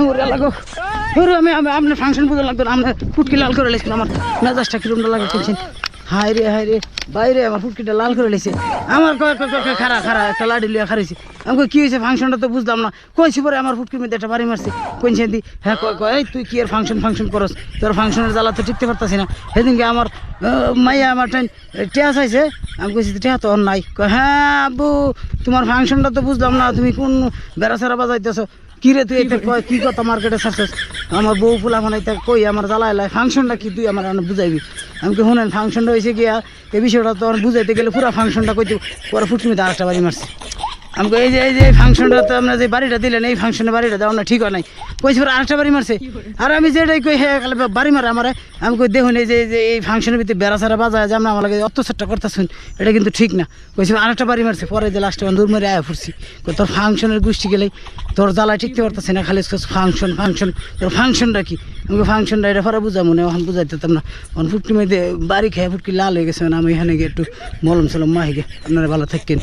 ওরে লাগো ওরে আমি আপনার ফাংশন পুজো লাগতো না আপনার ফুটকি লাল করে লেছিল আমার মেজাজটা কিরমটা লাগে টেনশন হায় রে বাইরে আমার ফুটকিটা লাল করে লেছে আমার খারা একটা লাডি লিয়া খারাইছি আমি কি হয়েছে ফাংশনটা তো বুঝলাম না কইছি পরে আমার ফুটকির মধ্যে একটা বাড়ি মারছি কইছে দি হ্যাঁ কয় তুই কি আর ফাংশন করস তোর ফাংশনের জ্বালা তো টিকতে পারতাছি না সেদিনকে আমার মাইয়া আমার টেয়া চাইছে আমি কইছি টেয়া তো নাই হ্যাঁ আব্বু তোমার ফাংশনটা তো বুঝলাম না তুমি কোন বেড়া সেরা বাজাইতেছ কি রে তুই এটা কি কথা মার্কেটে ছাড়ছিস আমার বউ ফুলা মানে কই আমার জ্বালা এলাই ফাংশনটা কি তুই আমার বুঝাইবি আমি কি শুনেন ফাংশনটা হয়েছে গিয়া এই বিষয়টা তো বুঝাইতে গেলে পুরো ফাংশনটা কইতে পরে ফুটমিতে আরেকটা বাড়ি মারছে আমি এই যে ফাংশনটা তো আপনার যে বাড়িটা দিলেন এই ফাংশনের বাড়িটা দেওয়া না ঠিক হয় নাই কইছি পরে আরেকটা বাড়ি মারছে আর আমি যেটাই কই হ্যাঁ বাড়ি মারে আমার আমি কই দেখুন এই যে এই ফাংশনের ভিতরে বেড়া সারা বাজায় যে আমরা আমার লাগে অত্যাচারটা করতেছেন এটা কিন্তু ঠিক না কইছি আরেকটা বাড়ি মারছে পরে যে লাস্টে দূর মেরে আয়া ফুরছি তোর ফাংশনের গোষ্ঠী গেলেই তোর জ্বালায় টিকতে পারতেছে না খালি ফাংশন তোর ফাংশনটা কি আমি ফাংশনটা এটা পরে বুঝা মনে এখন বুঝাইতাম না এখন ফুটকি মেয়েদের বাড়ি খেয়ে ফুটকি লাল হয়ে গেছে আমি এখানে গিয়ে একটু মলম সলম মাহি গে আপনারা ভালো থাকেন।